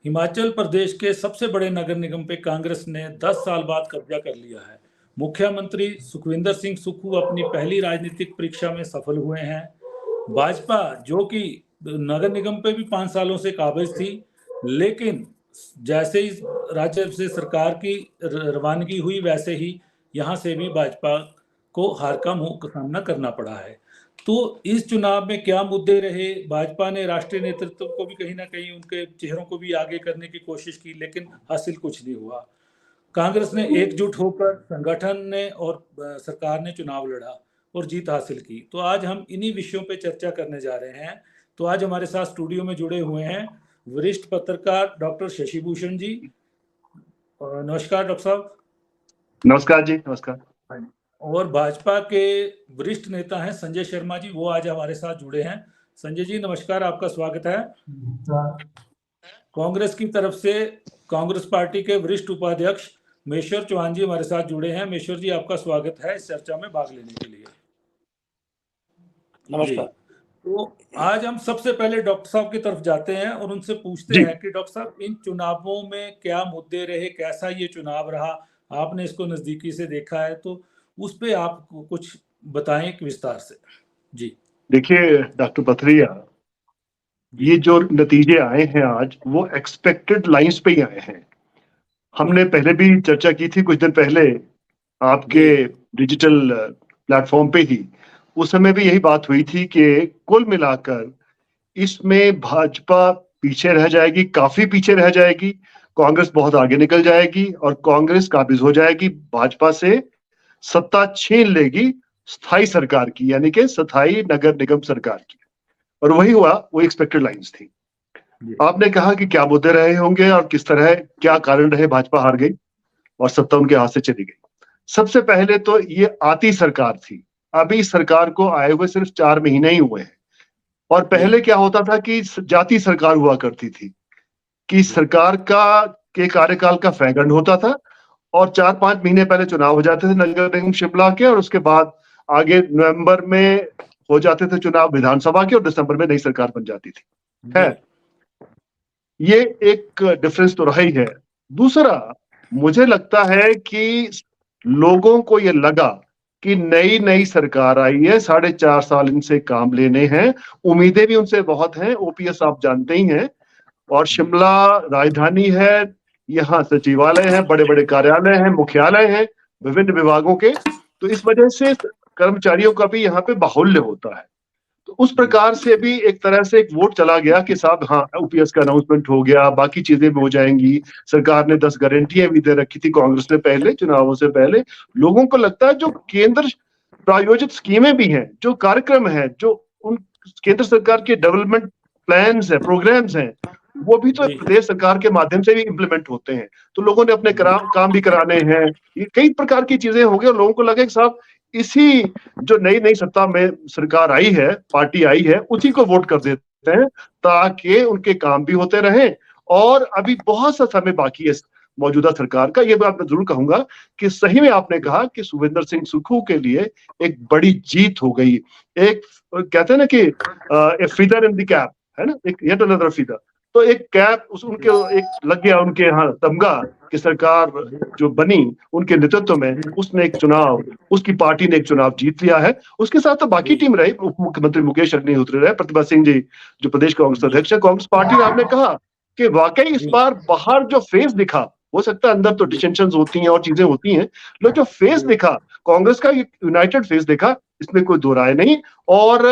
हिमाचल प्रदेश के सबसे बड़े नगर निगम पे कांग्रेस ने 10 साल बाद कब्जा कर लिया है। मुख्यमंत्री सुखविंदर सिंह सुक्खू अपनी पहली राजनीतिक परीक्षा में सफल हुए हैं। भाजपा जो कि नगर निगम पे भी 5 सालों से काबिज थी, लेकिन जैसे ही राज्य से सरकार की रवानगी हुई वैसे ही यहाँ से भी भाजपा को हार का मुंह का सामना करना पड़ा है। तो इस चुनाव में क्या मुद्दे रहे? भाजपा ने राष्ट्रीय नेतृत्व को भी कहीं ना कहीं उनके चेहरों को भी आगे करने की कोशिश की, लेकिन हासिल कुछ नहीं हुआ। कांग्रेस ने एकजुट होकर संगठन ने और सरकार ने चुनाव लड़ा और जीत हासिल की। तो आज हम इन्हीं विषयों पे चर्चा करने जा रहे हैं। तो आज हमारे साथ स्टूडियो में जुड़े हुए हैं वरिष्ठ पत्रकार डॉक्टर शशि भूषण जी। नमस्कार डॉक्टर साहब। नमस्कार जी। नमस्कार। और भाजपा के वरिष्ठ नेता हैं संजय शर्मा जी, वो आज हमारे साथ जुड़े हैं। संजय जी नमस्कार, आपका स्वागत है। कांग्रेस की तरफ से कांग्रेस पार्टी के वरिष्ठ उपाध्यक्ष मेश्वर चौहान जी हमारे साथ जुड़े हैं। मेश्वर जी आपका स्वागत है इस चर्चा में भाग लेने के लिए। नमस्कार। तो आज हम सबसे पहले डॉक्टर साहब की तरफ जाते हैं और उनसे पूछते हैं कि डॉक्टर साहब इन चुनावों में क्या मुद्दे रहे, कैसा ये चुनाव रहा, आपने इसको नजदीकी से देखा है, तो उस पे आप कुछ बताएं विस्तार से। जी देखिए डॉक्टर पथरिया, ये जो नतीजे आए हैं आज वो एक्सपेक्टेड लाइंस पे ही आए हैं। हमने पहले भी चर्चा की थी कुछ दिन पहले आपके डिजिटल प्लेटफॉर्म पे ही। उस समय भी यही बात हुई थी कि कुल मिलाकर इसमें भाजपा पीछे रह जाएगी, काफी पीछे रह जाएगी। कांग्रेस बहुत आगे निकल जाएगी और कांग्रेस काबिज हो जाएगी, भाजपा से सत्ता छीन लेगी स्थायी सरकार की, यानी कि स्थायी नगर निगम सरकार की। और वही हुआ, वो एक्सपेक्टेड लाइंस थी। आपने कहा कि क्या मुद्दे रहे होंगे और किस तरह क्या कारण रहे भाजपा हार गई और सत्ता उनके हाथ से चली गई। सबसे पहले तो ये आती सरकार थी। अभी सरकार को आए हुए सिर्फ 4 महीने ही हुए हैं। और पहले क्या होता था कि जाती सरकार हुआ करती थी कि सरकार के कार्यकाल का फैगंड होता था और 4-5 महीने पहले चुनाव हो जाते थे नगर निगम शिमला के, और उसके बाद आगे नवंबर में हो जाते थे चुनाव विधानसभा के और दिसंबर में नई सरकार बन जाती थी। है ये एक डिफरेंस तो रहा ही है। दूसरा, मुझे लगता है कि लोगों को ये लगा कि नई सरकार आई है, 4.5 साल इनसे काम लेने हैं, उम्मीदें भी उनसे बहुत हैं। ओपीएस आप जानते ही हैं, और शिमला राजधानी है, यहाँ सचिवालय है, बड़े बड़े कार्यालय हैं, मुख्यालय हैं विभिन्न विभागों के। तो इस वजह से कर्मचारियों का भी यहाँ पे बाहुल्य होता है। तो उस प्रकार से भी एक तरह से एक वोट चला गया कि साहब हाँ, ओपीएस का अनाउंसमेंट हो गया, बाकी चीजें भी हो जाएंगी। सरकार ने 10 गारंटियां भी दे रखी थी कांग्रेस ने पहले चुनावों से पहले। लोगों को लगता है जो केंद्र प्रायोजित स्कीमें भी हैं, जो कार्यक्रम है, जो उन केंद्र सरकार के डेवलपमेंट प्लान्स है, प्रोग्राम्स हैं, वो भी तो प्रदेश सरकार के माध्यम से भी इम्प्लीमेंट होते हैं। तो लोगों ने अपने काम भी कराने हैं। ये कई प्रकार की चीजें हो गई और लोगों को लगे कि साहब इसी जो नई सत्ता में सरकार आई है, पार्टी आई है, उसी को वोट कर देते हैं ताकि उनके काम भी होते रहें। और अभी बहुत सा समय बाकी है मौजूदा सरकार का। ये बात मैं जरूर कहूंगा कि सही में आपने कहा कि सुखविंदर सिंह सुक्खू के लिए एक बड़ी जीत हो गई। एक कहते हैं ना कि ए फीदर इन द कैप, है ना, एक येट अनदर फीदर। तो एक कैप उनके एक लग गया उनके यहाँ तमगा कि सरकार जो बनी उनके नेतृत्व में, उसने एक चुनाव, उसकी पार्टी ने एक चुनाव जीत लिया है। उसके साथ तो बाकी टीम रही, उप मुख्यमंत्री मुकेश अग्निहोत्री रहे, प्रतिभा सिंह जी जो प्रदेश कांग्रेस अध्यक्ष है। कांग्रेस पार्टी ने आपने कहा कि वाकई इस बार बाहर जो फेस दिखा, हो सकता है अंदर तो डिसेंशन होती हैं और चीजें होती हैं, लेकिन जो फेस दिखा कांग्रेस का, यूनाइटेड फेस दिखा, इसमें कोई दो राय नहीं। और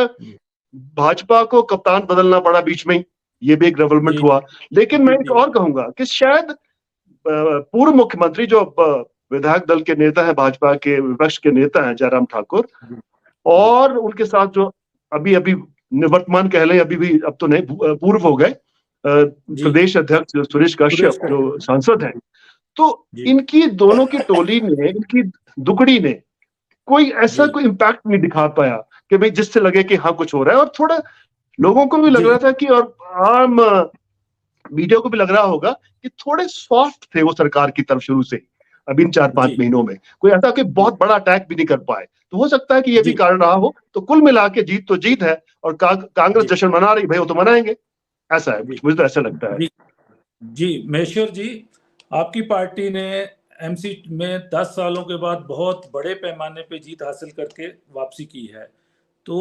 भाजपा को कप्तान बदलना पड़ा बीच में, ये भी एक डेवलपमेंट हुआ। लेकिन मैं एक और कहूंगा कि शायद पूर्व मुख्यमंत्री जो विधायक दल के नेता है, भाजपा के विपक्ष के नेता हैं जयराम ठाकुर, और उनके साथ जो अभी निवर्तमान कह लें, अभी भी अब तो नहीं, पूर्व हो गए प्रदेश अध्यक्ष सुरेश कश्यप जो सांसद हैं, तो इनकी दोनों की टोली ने, इनकी दुकड़ी ने कोई ऐसा कोई इम्पैक्ट नहीं दिखा पाया कि भाई जिससे लगे कि हाँ कुछ हो रहा है। और थोड़ा लोगों को भी लग रहा था कि, और आम मीडिया को भी लग रहा होगा कि थोड़े सॉफ्ट थे वो सरकार की तरफ शुरू से। अभी इन 4-5 महीनों में कोई ऐसा कोई बहुत बड़ा अटैक भी नहीं कर पाए। तो हो सकता है कि ये भी कारण रहा हो। तो कुल मिला के जीत तो जीत है, और कांग्रेस जश्न मना रही, भाई वो तो मनाएंगे, ऐसा है, मुझे तो ऐसा लगता है। जी मेश्वर जी, आपकी पार्टी ने एमसी में 10 सालों के बाद बहुत बड़े पैमाने पे जीत हासिल करके वापसी की है। तो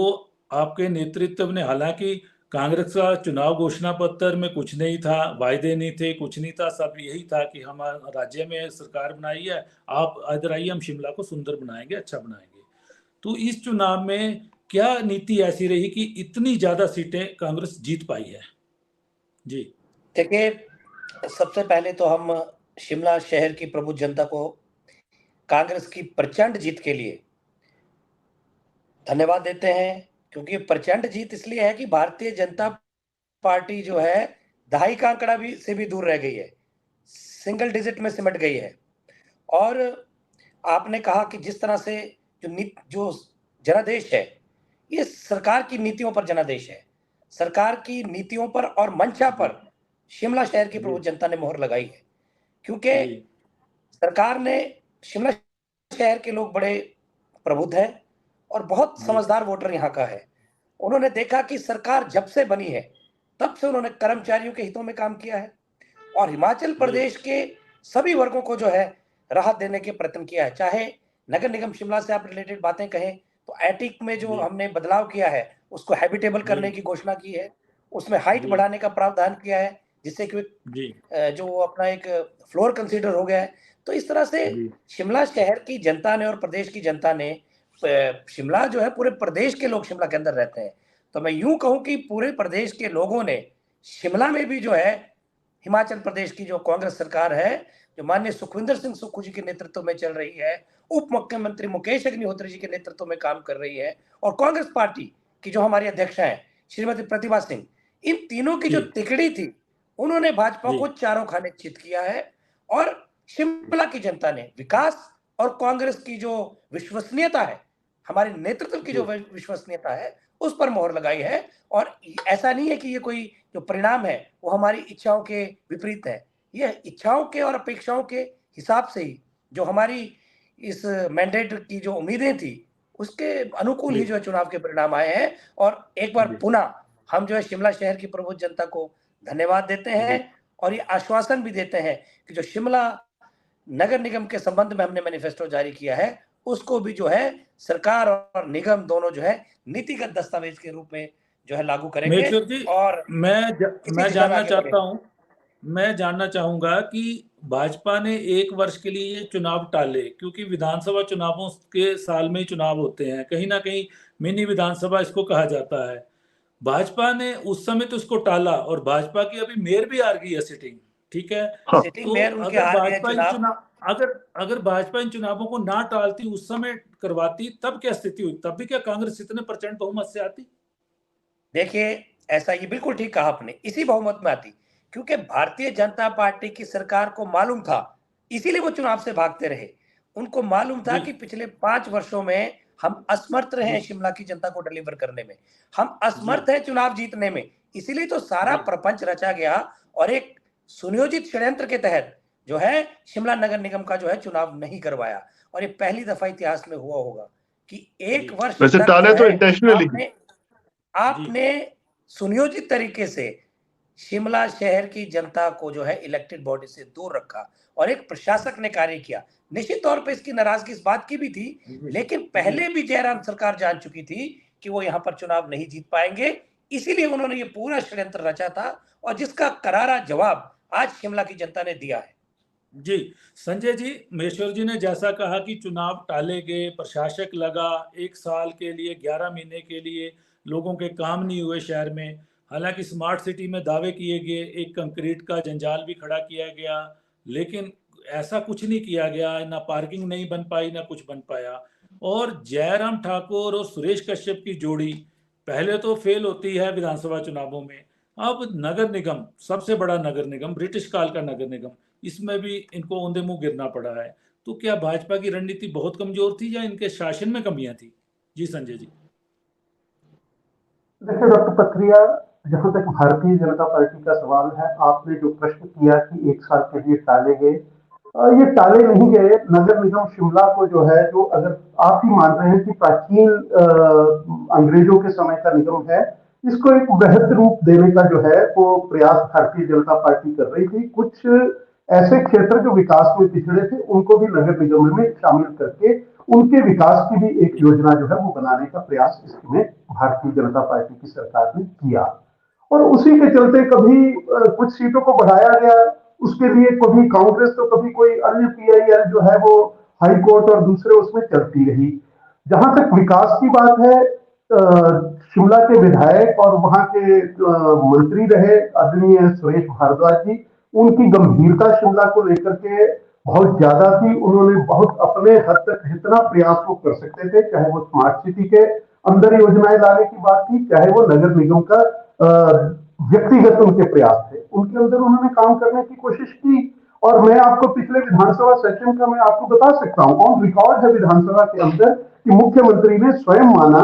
आपके नेतृत्व ने, हालांकि कांग्रेस का चुनाव घोषणा पत्र में कुछ नहीं था, वायदे नहीं थे, कुछ नहीं था, सब यही था कि हम राज्य में सरकार बनाई है, आप इधर आइए, हम शिमला को सुंदर बनाएंगे, अच्छा बनाएंगे। तो इस चुनाव में क्या नीति ऐसी रही कि इतनी ज्यादा सीटें कांग्रेस जीत पाई है? जी देखिए, सबसे पहले तो हम शिमला शहर की प्रबुद्ध जनता को कांग्रेस की प्रचंड जीत के लिए धन्यवाद देते हैं, क्योंकि प्रचंड जीत इसलिए है कि भारतीय जनता पार्टी जो है दहाई का आंकड़ा भी से भी दूर रह गई है, सिंगल डिजिट में सिमट गई है। और आपने कहा कि जिस तरह से जो जनादेश है, ये सरकार की नीतियों पर जनादेश है। सरकार की नीतियों पर और मंशा पर शिमला शहर की प्रबुद्ध जनता ने मोहर लगाई है, क्योंकि सरकार ने, शिमला शहर के लोग बड़े प्रबुद्ध हैं और बहुत समझदार वोटर यहाँ का है। उन्होंने देखा कि सरकार जब से बनी है तब से उन्होंने कर्मचारियों के हितों में काम किया है और हिमाचल प्रदेश के सभी वर्गों को जो है राहत देने के प्रयत्न किया है। चाहे नगर निगम शिमला से आप रिलेटेड बातें कहें तो एटिक में जो हमने बदलाव किया है उसको हैबिटेबल करने की घोषणा की है, उसमें हाइट बढ़ाने का प्रावधान किया है जिससे कि जो अपना एक फ्लोर कंसीडर हो गया है। तो इस तरह से शिमला शहर की जनता ने और प्रदेश की जनता ने, शिमला जो है पूरे प्रदेश के लोग शिमला के अंदर रहते हैं, तो मैं यूं कहूं कि पूरे प्रदेश के लोगों ने शिमला में भी जो है हिमाचल प्रदेश की जो कांग्रेस सरकार है, जो माननीय सुखविंदर सिंह सुक्खू जी के नेतृत्व में चल रही है, उप मुख्यमंत्री मुकेश अग्निहोत्री जी के नेतृत्व में काम कर रही है, और कांग्रेस पार्टी की जो हमारी अध्यक्ष हैं श्रीमती प्रतिभा सिंह, इन तीनों की जो तिकड़ी थी, उन्होंने भाजपा को चारों खाने चित किया है। और शिमला की जनता ने विकास और कांग्रेस की जो विश्वसनीयता है, हमारे नेतृत्व की जो विश्वसनीयता है, उस पर मोहर लगाई है। और ऐसा नहीं है कि ये कोई जो परिणाम है वो हमारी इच्छाओं के विपरीत है, ये इच्छाओं के और अपेक्षाओं के हिसाब से ही जो हमारी इस मैंडेट की जो उम्मीदें थी उसके अनुकूल ही जो है चुनाव के परिणाम आए हैं। और एक बार पुनः हम जो है शिमला शहर की प्रबुद्ध जनता को धन्यवाद देते हैं और ये आश्वासन भी देते हैं कि जो शिमला नगर निगम के संबंध में हमने मैनिफेस्टो जारी किया है उसको भी जो है सरकार और निगम दोनों जो है नीतिगत दस्तावेज के रूप में जो है लागू करेंगे। और मैं जानना चाहूंगा कि भाजपा ने 1 वर्ष के लिए ये चुनाव टाले, क्योंकि विधानसभा चुनावों के साल में ही चुनाव होते हैं, कहीं ना कहीं मिनी विधानसभा इसको कहा जाता है। भाजपा ने उस समय तो इसको टाला और भाजपा की अभी मेयर भी हार गई है सिटिंग, ठीक है। सिटिंग मेयर उनके हार गए। अगर भाजपा इन चुनावों को ना टालती, उस समय करवाती, तब क्या स्थिति हुई? तब भी क्या कांग्रेस इतने प्रचंड बहुमत से आती? देखिए, ऐसा ये बिल्कुल ठीक कहा आपने, इसी बहुमत में आती, क्योंकि भारतीय जनता पार्टी की सरकार को मालूम था, इसीलिए वो चुनाव से भागते रहे। उनको मालूम था कि पिछले 5 वर्षों में हम असमर्थ रहे हैं शिमला की जनता को डिलीवर करने में, हम असमर्थ हैं चुनाव जीतने में, इसीलिए तो सारा प्रपंच रचा गया और एक सुनियोजित षड्यंत्र के तहत जो है शिमला नगर निगम का जो है चुनाव नहीं करवाया। और ये पहली दफा इतिहास में हुआ होगा कि 1 वर्ष तक आपने सुनियोजित तरीके से शिमला शहर की जनता को जो है इलेक्टेड बॉडी से दूर रखा और एक प्रशासक ने कार्य किया। निश्चित तौर पे इसकी नाराजगी इस बात की भी थी, लेकिन पहले भी जयराम सरकार जान चुकी थी कि वो यहाँ पर चुनाव नहीं जीत पाएंगे, इसीलिए उन्होंने ये पूरा षड्यंत्र रचा था और जिसका करारा जवाब आज शिमला की जनता ने दिया है। जी संजय जी, महेश्वर जी ने जैसा कहा कि चुनाव टाले गए, प्रशासक लगा, 1 साल के लिए 11 महीने के लिए लोगों के काम नहीं हुए शहर में। हालांकि स्मार्ट सिटी में दावे किए गए, एक कंक्रीट का जंजाल भी खड़ा किया गया, लेकिन ऐसा कुछ नहीं किया गया, ना पार्किंग नहीं बन पाई, ना कुछ बन पाया। और जयराम ठाकुर और सुरेश कश्यप की जोड़ी पहले तो फेल होती है विधानसभा चुनावों में, अब नगर निगम, सबसे बड़ा नगर निगम, ब्रिटिश काल का नगर निगम, इसमें भी इनको औंधे मुंह गिरना पड़ा है। तो क्या भाजपा की रणनीति बहुत कमजोर थी या इनके शासन में कमियां थी? जी संजय जी। देखिए डॉक्टर पथरिया, जहां तक भारतीय जनता पार्टी का सवाल है, आपने जो प्रश्न किया कि 1 साल के लिए टाले गए, ये टाले नहीं गए। नगर निगम शिमला को जो है, जो अगर आप ही मान रहे हैं कि प्राचीन अंग्रेजों के समय का निगम है, इसको एक वृहद रूप देने का जो है वो प्रयास भारतीय जनता पार्टी कर रही थी। कुछ ऐसे क्षेत्र जो विकास में पिछड़े थे उनको भी नगर निगम में शामिल करके उनके विकास की भी एक योजना जो है वो बनाने का प्रयास इसमें भारतीय जनता पार्टी की सरकार ने किया। और उसी के चलते कभी कुछ सीटों को बढ़ाया गया, उसके लिए कभी कांग्रेस तो कभी कोई अन्य पीआईएल जो है वो हाई कोर्ट और दूसरे उसमें चलती रही। जहां तक विकास की बात है, शिमला के विधायक और वहां के मंत्री रहे आदरणीय सुरेश भारद्वाज जी, उनकी गंभीरता शिमला को लेकर के बहुत ज्यादा थी। उन्होंने बहुत अपने हद तक जितना प्रयास वो कर सकते थे, चाहे वो स्मार्ट सिटी के अंदर योजनाएं लाने की बात थी, चाहे वो नगर निगम का व्यक्तिगत उनके प्रयास थे, उनके अंदर उन्होंने काम करने की कोशिश की। और मैं आपको पिछले विधानसभा सेशन का मैं आपको बता सकता हूं, ऑन रिकॉर्ड है विधानसभा के अंदर, कि मुख्यमंत्री ने स्वयं माना,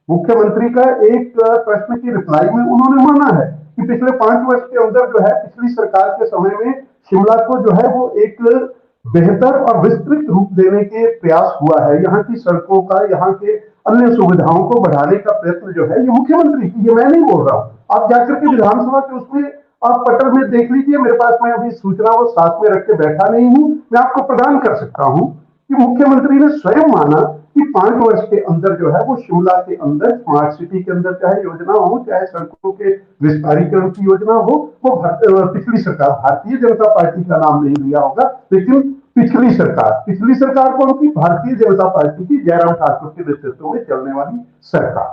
मुख्यमंत्री का एक प्रश्न की रिप्लाई में उन्होंने माना है कि पिछले 5 वर्ष के अंदर जो है पिछली सरकार के समय में शिमला को जो है वो एक बेहतर और विस्तृत रूप देने के प्रयास हुआ है। यहाँ की सड़कों का, यहाँ के अन्य सुविधाओं को बढ़ाने का प्रयत्न जो है ये मुख्यमंत्री की, ये मैं नहीं बोल रहा हूँ। आप जाकर के विधानसभा के उसमें आप पटल में देख लीजिए, मेरे पास मैं अभी सूचना वो साथ में रख के बैठा नहीं हूं, मैं आपको प्रदान कर सकता हूं कि मुख्यमंत्री ने स्वयं माना कि 5 वर्ष के अंदर जो है वो शिमला के अंदर स्मार्ट सिटी के अंदर चाहे योजना हो, चाहे सड़कों के विस्तारीकरण की योजना हो, वो पिछली सरकार, भारतीय जनता पार्टी का नाम नहीं लिया होगा, लेकिन पिछली सरकार कौन की? भारतीय जनता पार्टी की, जयराम ठाकुर के नेतृत्व में चलने वाली सरकार।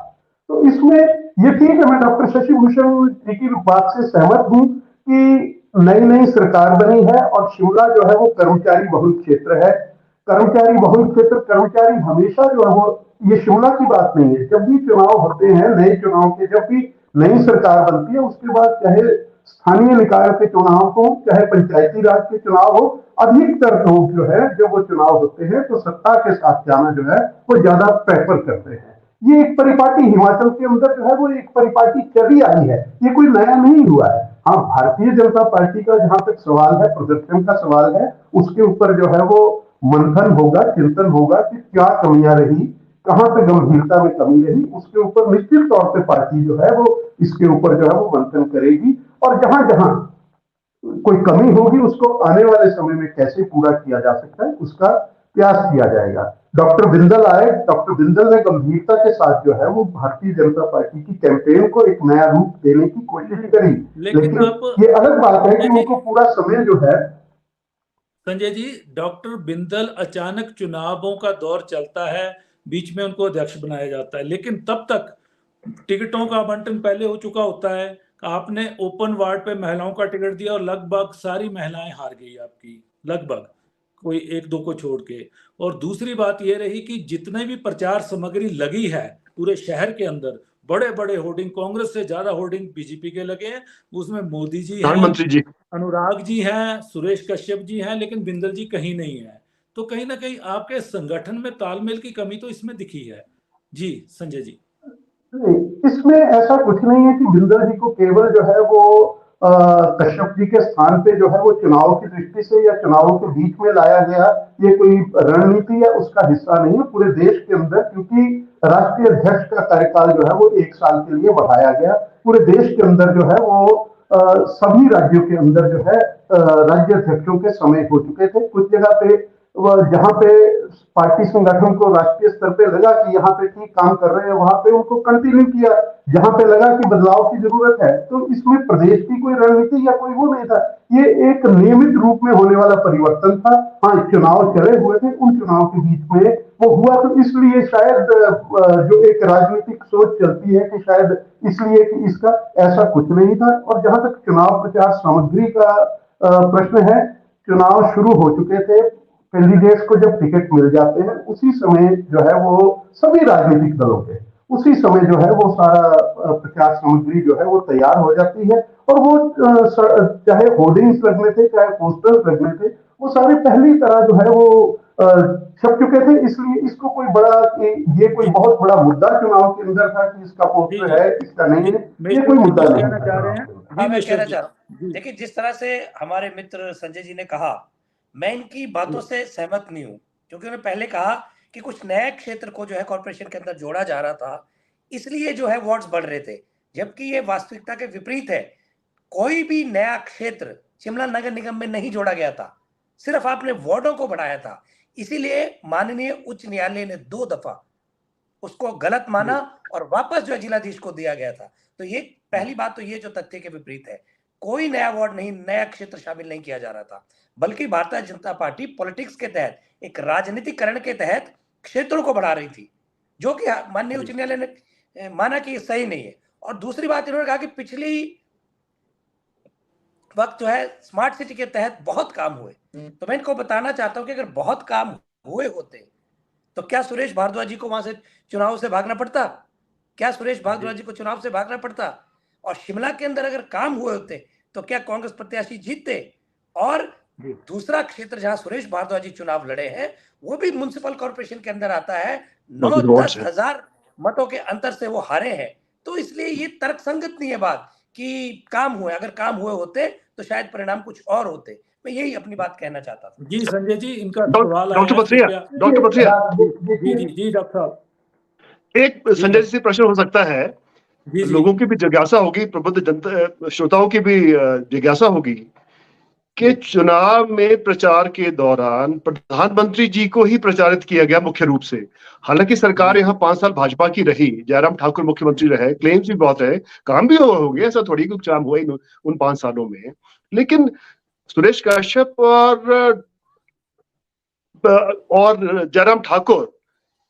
तो इसमें ये ठीक है, मैं डॉक्टर शशि भूषण जी की बात से सहमत हूं कि नई नई सरकार बनी है और शिमला जो है वो कर्मचारी बहुल क्षेत्र है। कर्मचारी बहुल क्षेत्र, कर्मचारी हमेशा जो है वो, ये शिमला की बात नहीं है, जब भी चुनाव होते हैं, नए चुनाव के, जब भी नई सरकार बनती है उसके बाद चाहे स्थानीय निकाय के चुनाव हो, चाहे पंचायती राज के चुनाव हो, अधिकतर लोग जो है जब वो चुनाव होते हैं तो सत्ता के साथ जाना जो है वो ज्यादा प्रेफर करते हैं। ये एक परिपाटी हिमाचल के अंदर जो है वो एक परिपाटी चली आई है, ये कोई नया नहीं हुआ है। हाँ, भारतीय जनता पार्टी का जहां तक सवाल है, प्रदर्शन का सवाल है, उसके ऊपर जो है वो मंथन होगा, चिंतन होगा कि क्या कमियां रही, कहां पे गंभीरता में कमी रही, उसके ऊपर निश्चित तौर पे पार्टी जो है वो इसके ऊपर जो है वो मंथन करेगी। और जहां जहां कोई कमी होगी उसको आने वाले समय में कैसे पूरा किया जा सकता है उसका प्रयास किया जाएगा। डॉक्टर बिंदल आए, डॉक्टर बिंदल ने गंभीरता के साथ जो है वो भारतीय जनता पार्टी की कैंपेन को एक नया रूप देने की कोशिश करी, लेकिन ये अलग बात है कि उनको पूरा समय जो है। संजय जी, डॉक्टर बिंदल अचानक चुनावों का दौर चलता है, बीच में उनको अध्यक्ष बनाया जाता है, लेकिन तब तक टिकटों का आवंटन पहले हो चुका होता है। आपने ओपन वार्ड पे महिलाओं का टिकट दिया और लगभग सारी महिलाएं हार गई आपकी, लगभग, कोई 1-2 को छोड़ के। और दूसरी बात यह रही कि जितने भी प्रचार सामग्री लगी है पूरे शहर के अंदर, बड़े बड़े होर्डिंग, कांग्रेस से ज्यादा होर्डिंग बीजेपी के लगे हैं, उसमें मोदी जी हैं, प्रधानमंत्री जी, अनुराग जी हैं, सुरेश कश्यप जी हैं, लेकिन बिंदल जी कहीं नहीं है। तो कहीं ना कहीं आपके संगठन में तालमेल की कमी तो इसमें दिखी है। जी संजय जी। नहीं, इसमें ऐसा कुछ नहीं है कि बिंदल जी को केवल जो है वो कश्यप जी के स्थान पे जो है वो चुनाव की दृष्टि से या चुनावों के बीच में लाया गया, ये कोई रणनीति या उसका हिस्सा नहीं है पूरे देश के अंदर, क्योंकि राष्ट्रीय अध्यक्ष का कार्यकाल जो है वो 1 साल के लिए बढ़ाया गया। पूरे देश के अंदर जो है वो सभी राज्यों के अंदर जो है राज्य अध्यक्षों के समय हो चुके थे। कुछ जगह पे जहां पे पार्टी संगठन को राष्ट्रीय स्तर पे लगा कि यहाँ पे ठीक काम कर रहे हैं, वहां पे उनको कंटिन्यू किया। जहां पे लगा कि बदलाव की जरूरत है, तो इसमें प्रदेश की कोई रणनीति या कोई वो नहीं था, ये एक नियमित रूप में होने वाला परिवर्तन था। हाँ, चुनाव चले हुए थे, उन चुनाव के बीच में वो हुआ, तो इसलिए शायद जो एक राजनीतिक सोच चलती है कि शायद इसलिए कि इसका, ऐसा कुछ नहीं था। और जहां तक चुनाव प्रचार सामग्री का प्रश्न है, चुनाव शुरू हो चुके थे, कैंडिडेट्स को जब टिकट मिल जाते हैं उसी समय जो है वो सभी राजनीतिक दलों के उसी समय जो है वो सारा प्रचार सामग्री जो है वो तैयार हो जाती है। और वो चाहे होर्डिंग्स लगने थे, चाहे पोस्टर्स लगने थे, वो सारे पहली तरह जो है वो छप चुके थे। इसलिए इसको कोई बड़ा, ये कोई बहुत बड़ा मुद्दा चुनाव के अंदर था कि इसका पोस्टर है, इसका नहीं है, ये कोई मुद्दा नहीं कहना चाह रहे हैं। हाँ, मैं कहना चाह रहा हूँ, देखिए जिस तरह से हमारे मित्र संजय जी ने कहा, मैं इनकी बातों से सहमत नहीं हूँ, क्योंकि उन्होंने पहले कहा कि कुछ नए क्षेत्र को जो है कॉर्पोरेशन के अंदर जोड़ा जा रहा था, इसलिए जो है वार्ड्स बढ़ रहे थे। जबकि ये वास्तविकता के विपरीत है। कोई भी नया क्षेत्र शिमला नगर निगम में नहीं जोड़ा गया था, सिर्फ आपने वार्डों को बढ़ाया था। इसीलिए माननीय उच्च न्यायालय ने 2 दफा उसको गलत माना और वापस जो है जिलाधीश को दिया गया था। तो ये पहली बात तो ये जो तथ्य के विपरीत है, कोई नया वार्ड नहीं, नया क्षेत्र शामिल नहीं किया जा रहा था, बल्कि भारतीय जनता पार्टी पॉलिटिक्स के तहत, एक राजनीतिकरण के तहत क्षेत्रों को बढ़ा रही थी, जो कि माननीय उच्च न्यायालय ने माना कि ये सही नहीं है। और दूसरी बात इन्होंने कहा कि पिछली वक्त जो है स्मार्ट सिटी के तहत बहुत काम हुए। तो मैं इनको बताना चाहता हूं कि अगर बहुत काम हुए होते तो क्या सुरेश भारद्वाज जी को वहां से चुनाव से भागना पड़ता? क्या सुरेश भारद्वाज जी को चुनाव से भागना पड़ता? और शिमला के अंदर अगर काम हुए होते तो क्या कांग्रेस प्रत्याशी जीतते? और दूसरा क्षेत्र जहां सुरेश भारद्वाज जी चुनाव लड़े हैं, वो भी म्युनिसिपल कॉर्पोरेशन के अंदर आता है, 9-10 हजार मतों के अंतर से वो हारे हैं। तो इसलिए ये तर्कसंगत नहीं है बात कि काम हुए। अगर काम हुए होते तो शायद परिणाम कुछ और होते। मैं यही अपनी बात कहना चाहता था। जी संजय जी, इनका डॉक्टर सवाल आया है, पथरिया, कृपया। डॉक्टर पथरिया, जी डॉक्टर साहब, एक संजय जी से प्रश्न हो सकता है, जी जी लोगों की भी जिज्ञासा होगी, प्रबुद्ध जनता श्रोताओं की भी जिज्ञासा होगी कि चुनाव में प्रचार के दौरान प्रधानमंत्री जी को ही प्रचारित किया गया मुख्य रूप से। हालांकि सरकार यहाँ 5 साल भाजपा की रही, जयराम ठाकुर मुख्यमंत्री रहे, क्लेम्स भी बहुत है, काम भी हो गया, ऐसा थोड़ी कुछ काम हुआ ही उन 5 सालों में। लेकिन सुरेश कश्यप और जयराम ठाकुर,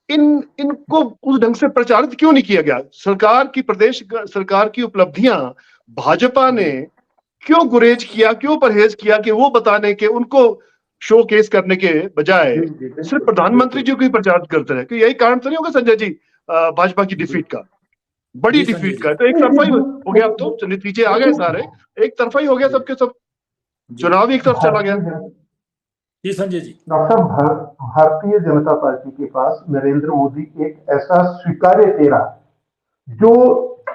इनको उस ढंग से प्रचारित क्यों नहीं किया गया? सरकार की, प्रदेश सरकार की उपलब्धियां भाजपा ने क्यों गुरेज किया, क्यों परहेज किया कि वो बताने के, उनको शो केस करने के बजाय सिर्फ प्रधानमंत्री जी को ही प्रचारित करते रहे? यही कारण तो नहीं होगा संजय जी भाजपा की डिफीट का, बड़ी डिफीट का? तो एक तरफा ही हो गया, अब तो नतीजे आ गए सारे, एक तरफा ही हो गया, सबके सब चुनाव एक तरफ चला गया। जी संजय जी, डॉक्टर भारतीय जनता पार्टी के पास नरेंद्र मोदी एक ऐसा स्वीकार्य चेहरा जो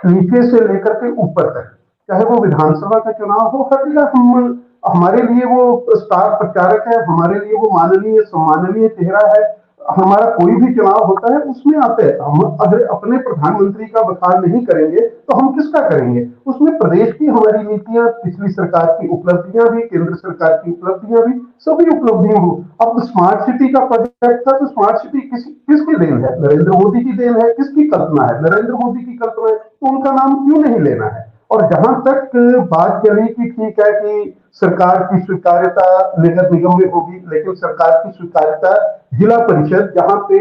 नीचे से लेकर के ऊपर तक, चाहे वो विधानसभा का चुनाव हो, हर जगह हम, हमारे लिए वो स्टार प्रचारक है, हमारे लिए वो माननीय सम्माननीय चेहरा है। हमारा कोई भी चुनाव होता है उसमें आते हैं। हम अगर अपने प्रधानमंत्री का बखान नहीं करेंगे तो हम किसका करेंगे? उसमें प्रदेश की हमारी नीतियां, पिछली सरकार की उपलब्धियां भी, केंद्र सरकार की उपलब्धियां भी, सभी उपलब्धियां हो। अब स्मार्ट सिटी का प्रोजेक्ट था तो स्मार्ट सिटी किसकी देन है? नरेंद्र मोदी की देन है। किसकी कल्पना है? नरेंद्र मोदी की कल्पना है। तो उनका नाम क्यों नहीं लेना है? और जहां तक बात चली कि ठीक है कि सरकार की स्वीकार्यता नगर निगम में होगी, लेकिन सरकार की स्वीकार्यता जिला परिषद, जहां पे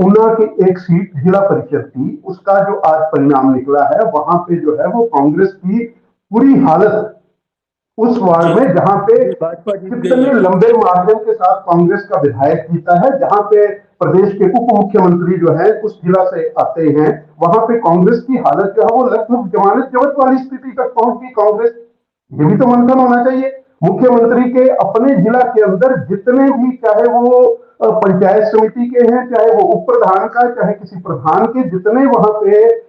ऊना की एक सीट जिला परिषद थी, उसका जो आज परिणाम निकला है, वहां पे जो है वो कांग्रेस की पूरी हालत उस वार्ड में, जहां पे कितने लंबे मार्जिन के साथ कांग्रेस का विधायक जीता है, जहां पे प्रदेश के उप मुख्यमंत्री जो है उस जिला से आते हैं, वहां पे कांग्रेस की हालत जो है वो लगभग जमानत जब्त वाली स्थिति तक पहुंच गई कांग्रेस। ये भी तो मंथन होना चाहिए। मुख्यमंत्री के अपने जिला के अंदर जितने भी, चाहे वो पंचायत समिति के हैं, चाहे वो उप प्रधान का, चाहे किसी प्रधान के, जितने वहां पे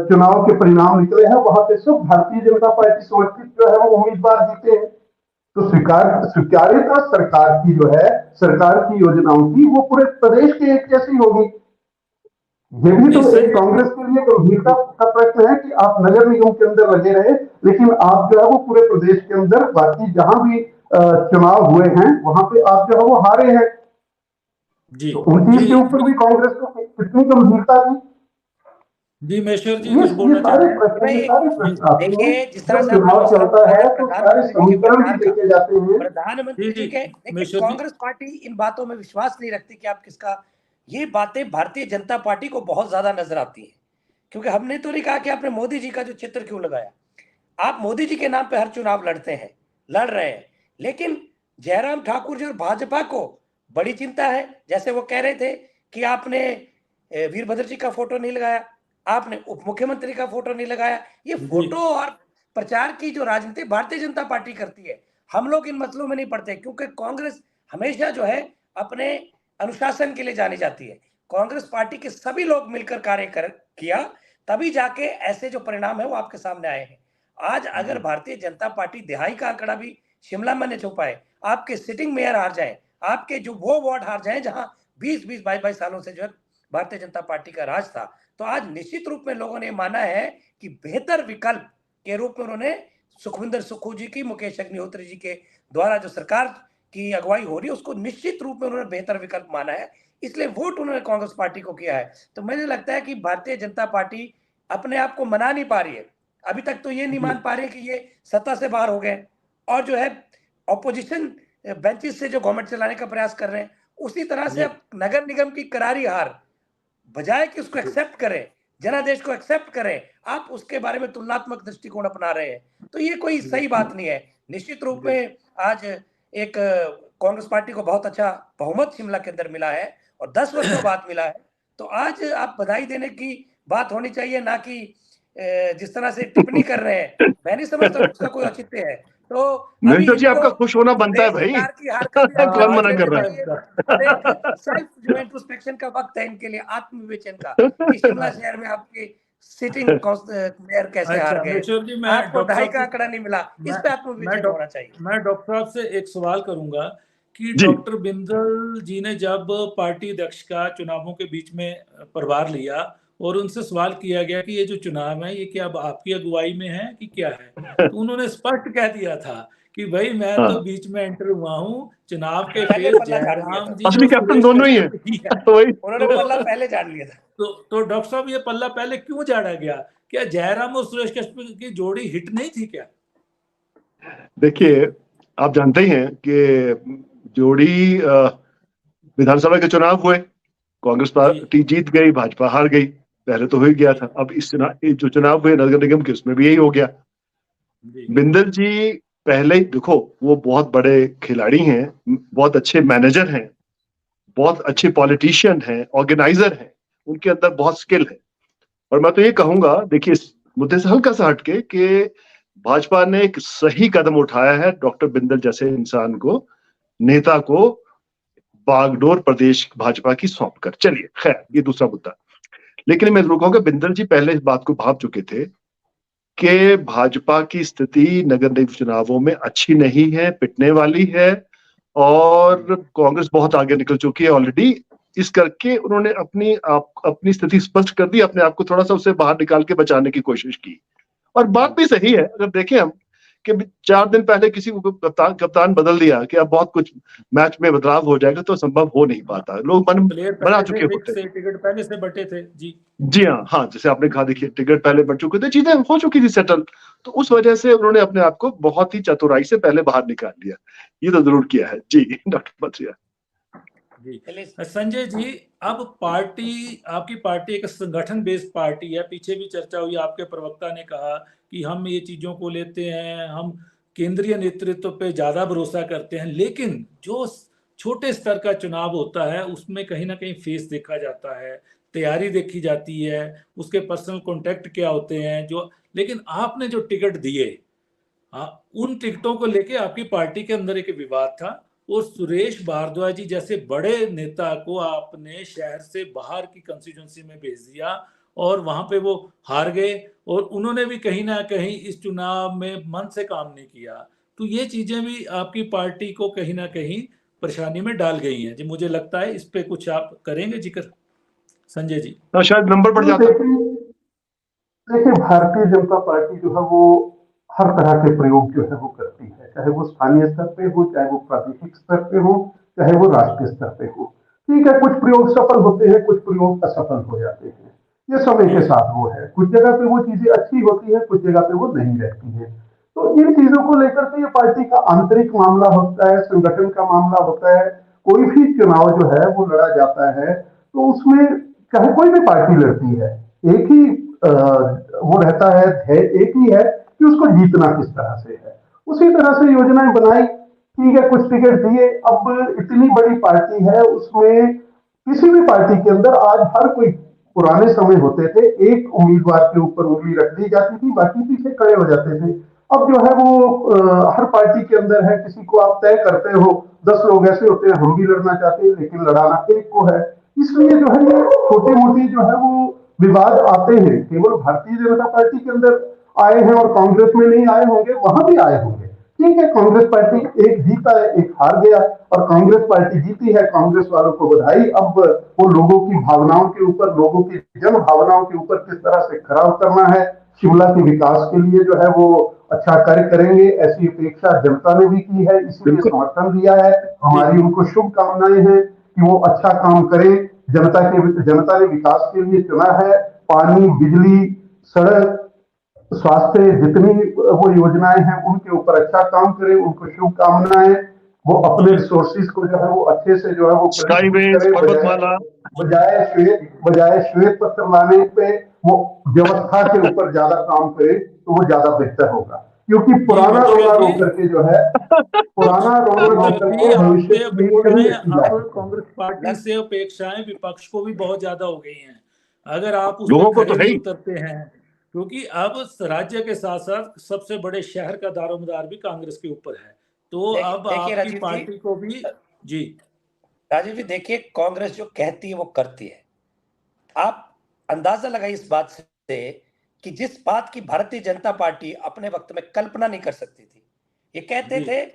चुनाव के परिणाम निकले हैं, वहां पे सब भारतीय जनता पार्टी समर्थित जो है वो उम्मीदवार जीते हैं। तो स्वीकार्यता सरकार की जो है, सरकार की योजनाओं की, वो पूरे प्रदेश के एक जैसी होगी। ये भी तो एक कांग्रेस के लिए गंभीरता का प्रश्न है कि आप नगर निगम के अंदर लगे रहे, लेकिन आप जो है वो पूरे प्रदेश के अंदर बाकी जहां भी चुनाव हुए हैं वहां पे आप जो है वो हारे हैं। जी, तो उन चीज के ऊपर भी कांग्रेस को कितनी गंभीरता थी? जी मेश्वर जी ये कुछ बोलना चाह सारे रहे हैं? प्रश्न आते हैं। देखिए, जिस तरह जब से आपने चुनाव सवाल चलता उठाया है तो सारे समीकरण भी देखे जाते हैं। प्रधानमंत्री जी के, देखिए मेश्वर जी। कांग्रेस पार्टी इन बातों में विश्वास नहीं रखती कि आप किसका, ये बातें भारतीय जनता पार्टी को बहुत ज्यादा नजर आती है। क्योंकि हमने तो नहीं कहा कि आपने मोदी जी का जो चित्र क्यों लगाया, आप मोदी जी के नाम पे हर चुनाव लड़ते हैं, लड़ रहे हैं, लेकिन जयराम ठाकुर जी और भाजपा को बड़ी चिंता है। जैसे वो कह रहे थे कि आपने वीरभद्र जी का फोटो नहीं लगाया, आपने उप मुख्यमंत्री का फोटो नहीं लगाया। ये फोटो और प्रचार की जो राजनीति भारतीय जनता पार्टी करती है, हम लोग इन मसलों में नहीं पड़ते, क्योंकि कांग्रेस हमेशा जो है अपने अनुशासन के लिए जानी जाती है। कांग्रेस पार्टी के सभी लोग मिलकर कार्य किया, तभी जाके ऐसे जो परिणाम है वो आपके सामने आए हैं। आज अगर भारतीय जनता पार्टी दिहाई का आंकड़ा भी शिमला में न छुपाए, आपके सिटिंग मेयर हार जाए, आपके जो वो वार्ड हार जाए जहां 20-20, 22 सालों से जो है भारतीय जनता पार्टी का राज था, तो आज निश्चित रूप में लोगों ने माना है कि बेहतर विकल्प के रूप में उन्होंने सुखविंदर सुक्खू जी की, मुकेश अग्निहोत्री जी के द्वारा जो सरकार की अगुवाई हो रही है उसको निश्चित रूप में उन्होंने बेहतर विकल्प माना है, इसलिए वोट उन्होंने कांग्रेस पार्टी को किया है। तो मुझे लगता है कि भारतीय जनता पार्टी अपने आप को मना नहीं पा रही है, अभी तक तो ये नहीं मान पा रहे कि ये सत्ता से बाहर हो गए और जो है ऑपोजिशन बेंचेस से जो गवर्नमेंट चलाने का प्रयास कर रहे हैं, उसी तरह से अब नगर निगम की करारी हार बजाय कि उसको एक्सेप्ट करें, जनादेश को एक्सेप्ट करें, आप उसके बारे में तुलनात्मक दृष्टिकोण अपना रहे हैं, तो ये कोई सही बात नहीं है। निश्चित रूप में आज एक कांग्रेस पार्टी को बहुत अच्छा बहुमत शिमला के अंदर मिला है और 10 वर्षों बाद मिला है, तो आज आप बधाई देने की बात होनी चाहिए, ना कि जिस तरह से टिप्पणी कर रहे हैं, मैं नहीं समझता उसका कोई औचित्य है। तो मिनिस्टर जी आपका खुश होना बनता है भाई, सरकार की हार का भी कौन मना कर रहा है? सेल्फ जो इंट्रोस्पेक्शन का वक्त है इनके लिए, आत्मविवेचन का, कि शिमला शहर में आपके सिटिंग मेयर कैसे हार गए, आपको 2.5 का आंकड़ा नहीं मिला, इस पे आत्मविवेचन होना चाहिए। मैं डॉक्टर साहब से एक सवाल करूंगा कि जी। डॉक्टर बिंदल जी ने जब पार्टी अध्यक्ष का चुनावों के बीच में प्रभार लिया और उनसे सवाल किया गया कि ये जो चुनाव है ये क्या अब आपकी अगुवाई में है कि क्या है, तो उन्होंने स्पष्ट कह दिया था कि भाई मैं तो बीच में एंटर हुआ हूँ, चुनाव के पहले फेज पल्ला झाड़ लिया जयराम था। जी असली और कैप्टन सुरेश दोनों ही है। कश्यप जी हैं। तो वही उन्होंने पल्ला पहले झाड़ लिया था। तो डॉक्टर साहब ये पल्ला पहले क्यों झाड़ा गया? क्या जयराम और सुरेश कश्यप की जोड़ी हिट नहीं थी क्या? देखिए, आप जानते ही हैं कि जोड़ी विधानसभा के चुनाव हुए, कांग्रेस पार्टी जीत गई, भाजपा हार गई, पहले तो हो ही गया था। अब इस जो चुनाव हुए नगर निगम के, उसमें भी यही हो गया। बिंदल जी पहले ही देखो, वो बहुत बड़े खिलाड़ी हैं, बहुत अच्छे मैनेजर हैं, बहुत अच्छे पॉलिटिशियन हैं, ऑर्गेनाइजर हैं, उनके अंदर बहुत स्किल है। और मैं तो ये कहूंगा, देखिए इस मुद्दे से हल्का सा हटके, कि भाजपा ने एक सही कदम उठाया है डॉक्टर बिंदल जैसे इंसान को, नेता को बागडोर प्रदेश भाजपा की सौंप कर। चलिए खैर, ये दूसरा मुद्दा। लेकिन मैं जरूर कहूंगा, बिंदल जी पहले इस बात को भाप चुके थे कि भाजपा की स्थिति नगर निगम चुनावों में अच्छी नहीं है, पिटने वाली है, और कांग्रेस बहुत आगे निकल चुकी है ऑलरेडी। इस करके उन्होंने अपनी स्थिति स्पष्ट कर दी, अपने आप को थोड़ा सा उससे बाहर निकाल के बचाने की कोशिश की। और बात भी सही है, अगर देखें हम कि 4 दिन पहले किसी को कप्तान बदल दिया कि अब बहुत कुछ मैच में बदलाव हो जाएगा, तो संभव हो नहीं पाता। लोग बना चुके होते हैं, टिकट पहले से बटे थे। जी हाँ, जैसे आपने कहा, देखिए टिकट पहले बट चुके थे, चीजें हो चुकी थी सेटल, तो उस वजह से उन्होंने अपने आप को बहुत ही चतुराई से पहले बाहर निकाल लिया। ये तो जरूर किया है जी डॉक्टर बथरिया जी। संजय जी, अब आपकी पार्टी एक संगठन बेस्ड पार्टी है, पीछे भी चर्चा हुई, आपके प्रवक्ता ने कहा कि हम ये चीजों को लेते हैं, हम केंद्रीय नेतृत्व पे ज्यादा भरोसा करते हैं, लेकिन जो छोटे स्तर का चुनाव होता है उसमें कहीं ना कहीं फेस देखा जाता है, तैयारी देखी जाती है, उसके पर्सनल कॉन्टेक्ट क्या होते हैं जो। लेकिन आपने जो टिकट दिए, उन टिकटों को लेके आपकी पार्टी के अंदर एक विवाद था, और सुरेश भारद्वाज जी जैसे बड़े नेता को आपने शहर से बाहर की कंस्टिट्यूंसी में भेज दिया और वहां पे वो हार गए, और उन्होंने भी कहीं ना कहीं इस चुनाव में मन से काम नहीं किया। तो ये चीजें भी आपकी पार्टी को कहीं ना कहीं परेशानी में डाल गई हैं जी, मुझे लगता है। इस पे कुछ आप करेंगे जिक्र संजय जी? शायद नंबर बढ़ जाता। देखिए, भारतीय जनता पार्टी जो है वो हर तरह के प्रयोग जो है वो करती है, चाहे वो स्थानीय स्तर पे हो, चाहे वो प्रादेशिक स्तर पे हो, चाहे वो राष्ट्रीय स्तर पे हो। ठीक है, कुछ प्रयोग सफल होते हैं, कुछ प्रयोग असफल हो जाते हैं, ये समय के साथ वो है। कुछ जगह पे वो चीजें अच्छी होती है, कुछ जगह पे वो नहीं रहती है। तो इन चीजों को लेकर के ये पार्टी का आंतरिक मामला होता है, संगठन का मामला होता है। कोई भी चुनाव जो है वो लड़ा जाता है, तो उसमें चाहे कोई भी पार्टी लड़ती है, एक ही वो रहता है, ध्येय एक ही है कि उसको जीतना किस तरह से है। उसी तरह से योजनाएं बनाई, ठीक है, कुछ टिकट दिए। अब इतनी बड़ी पार्टी है, उसमें किसी भी पार्टी के अंदर आज हर कोई, पुराने समय होते थे एक उम्मीदवार के ऊपर उंगली रख दी जाती थी, बाकी पीछे खड़े हो जाते थे। अब जो है वो हर पार्टी के अंदर है, किसी को आप तय करते हो, 10 लोग ऐसे होते हैं, हम भी लड़ना चाहते हैं, लेकिन लड़ाना एक को है। इसलिए जो है ये छोटे मोटे जो है वो विवाद आते हैं, केवल भारतीय जनता पार्टी के अंदर आए हैं और कांग्रेस में नहीं आए होंगे, वहां भी आए होंगे। ठीक है, कांग्रेस पार्टी एक जीता है, एक हार गया, और कांग्रेस पार्टी जीती है, कांग्रेस वालों को बधाई। अब वो लोगों की भावनाओं के ऊपर, लोगों की जन भावनाओं के ऊपर किस तरह से खरा उतरना है, शिमला के विकास के लिए जो है वो अच्छा कार्य करेंगे, ऐसी अपेक्षा जनता ने भी की है, इसीलिए बिल्कुल। समर्थन दिया है। हमारी उनको शुभकामनाएं हैं कि वो अच्छा काम करें। जनता ने विकास के लिए चुना है। पानी, बिजली, सड़क, स्वास्थ्य, जितनी वो योजनाएं हैं उनके ऊपर अच्छा काम करें, उनको शुभकामनाएं। वो अपने रिसोर्सेज को जो है वो अच्छे से जो है वो स्काईवेज, करें, पर्वतमाला, बजाय श्वेत पत्र लाने पे वो व्यवस्था के ऊपर ज्यादा काम करे तो वो ज्यादा बेहतर होगा। क्योंकि पुराना रोना रो करके जो है, पुराना रोना रो करके भविष्य आपसे के लिए नहीं अपेक्षाएं रखी जा अब सकती। कांग्रेस पार्टी से अपेक्षाएं विपक्ष को भी बहुत ज्यादा हो गई हैं। अगर आप उस लोगों पर को खरे तो है नहीं ही। उतरते हैं, क्योंकि अब राज्य के साथ साथ सबसे बड़े शहर का दारोमदार भी कांग्रेस के ऊपर है, तो अब देखिए आपकी राजीव जी, पार्टी को भी जी राजीव जी देखिए, कांग्रेस जो कहती है वो करती है। आप अंदाजा लगाइए इस बात से कि जिस बात की भारतीय जनता पार्टी अपने वक्त में कल्पना नहीं कर सकती थी, ये कहते जी थे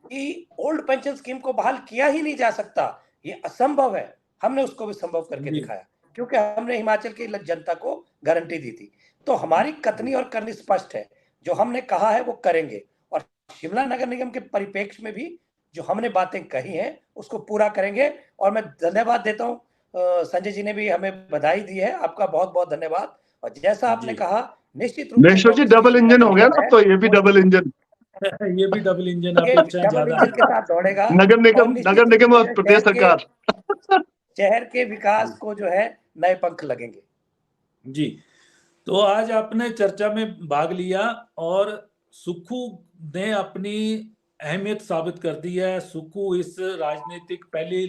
कि ओल्ड पेंशन स्कीम को बहाल किया ही नहीं जा सकता, ये असंभव है। हमने उसको भी संभव करके जी दिखाया, क्योंकि हमने हिमाचल की जनता को गारंटी दी थी। तो हमारी कथनी और करनी स्पष्ट है, जो हमने कहा है वो करेंगे। और शिमला नगर निगम के परिप्रेक्ष्य में भी जो हमने बातें कही हैं उसको पूरा करेंगे। और मैं धन्यवाद देता हूँ, संजय जी ने भी हमें बधाई दी है, आपका बहुत बहुत धन्यवाद। और जैसा आपने जी कहा, निश्चित रूप से नेशो जी कांग्रेस की डबल शिमला इंजन हो नगर गया निगम ना, है अब तो ये भी वो डबल इंजन, ये भी डबल इंजन ये अपेक्षाएं डबल ज्यादा इंजन के है। साथ दौड़ेगा। नगर और निगम, निश्चित नगर रूप निगम और से प्रदेश सरकार। शहर के विकास को जो है नए पंख लगेंगे। जी, तो आज आपने चर्चा में भाग लिया और सुक्खू ने अपनी अहमियत साबित कर दी है। सुक्खू इस राजनीतिक पहली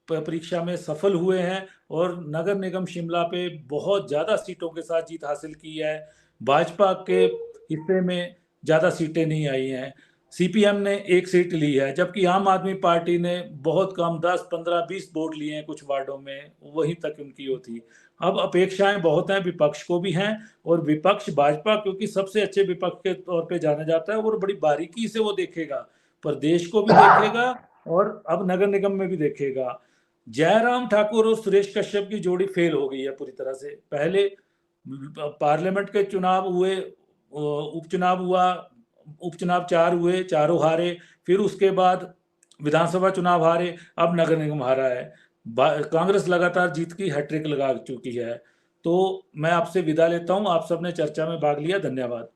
परीक्षा में सफल हुए हैं और नगर निगम शिमला पे बहुत ज्यादा सीटों के साथ जीत हासिल की है। भाजपा के हिस्से में ज्यादा सीटें नहीं आई हैं। सीपीएम ने एक सीट ली है, जबकि आम आदमी पार्टी ने बहुत कम 10, 15, 20 वोट लिए हैं कुछ वार्डों में, वहीं तक उनकी होती। अब अपेक्षाएं बहुत हैं, विपक्ष को भी हैं, और विपक्ष भाजपा क्योंकि सबसे अच्छे विपक्ष के तौर पे जाना जाता है और बड़ी बारीकी से वो देखेगा, प्रदेश को भी देखेगा और अब नगर निगम में भी देखेगा। जयराम ठाकुर और सुरेश कश्यप की जोड़ी फेल हो गई है पूरी तरह से। पहले पार्लियामेंट के चुनाव हुए, उपचुनाव हुआ, उपचुनाव 4 हुए, चारों हारे, फिर उसके बाद विधानसभा चुनाव हारे, अब नगर निगम हारा है। कांग्रेस लगातार जीत की हैट्रिक लगा चुकी है। तो मैं आपसे विदा लेता हूं, आप सबने चर्चा में भाग लिया, धन्यवाद।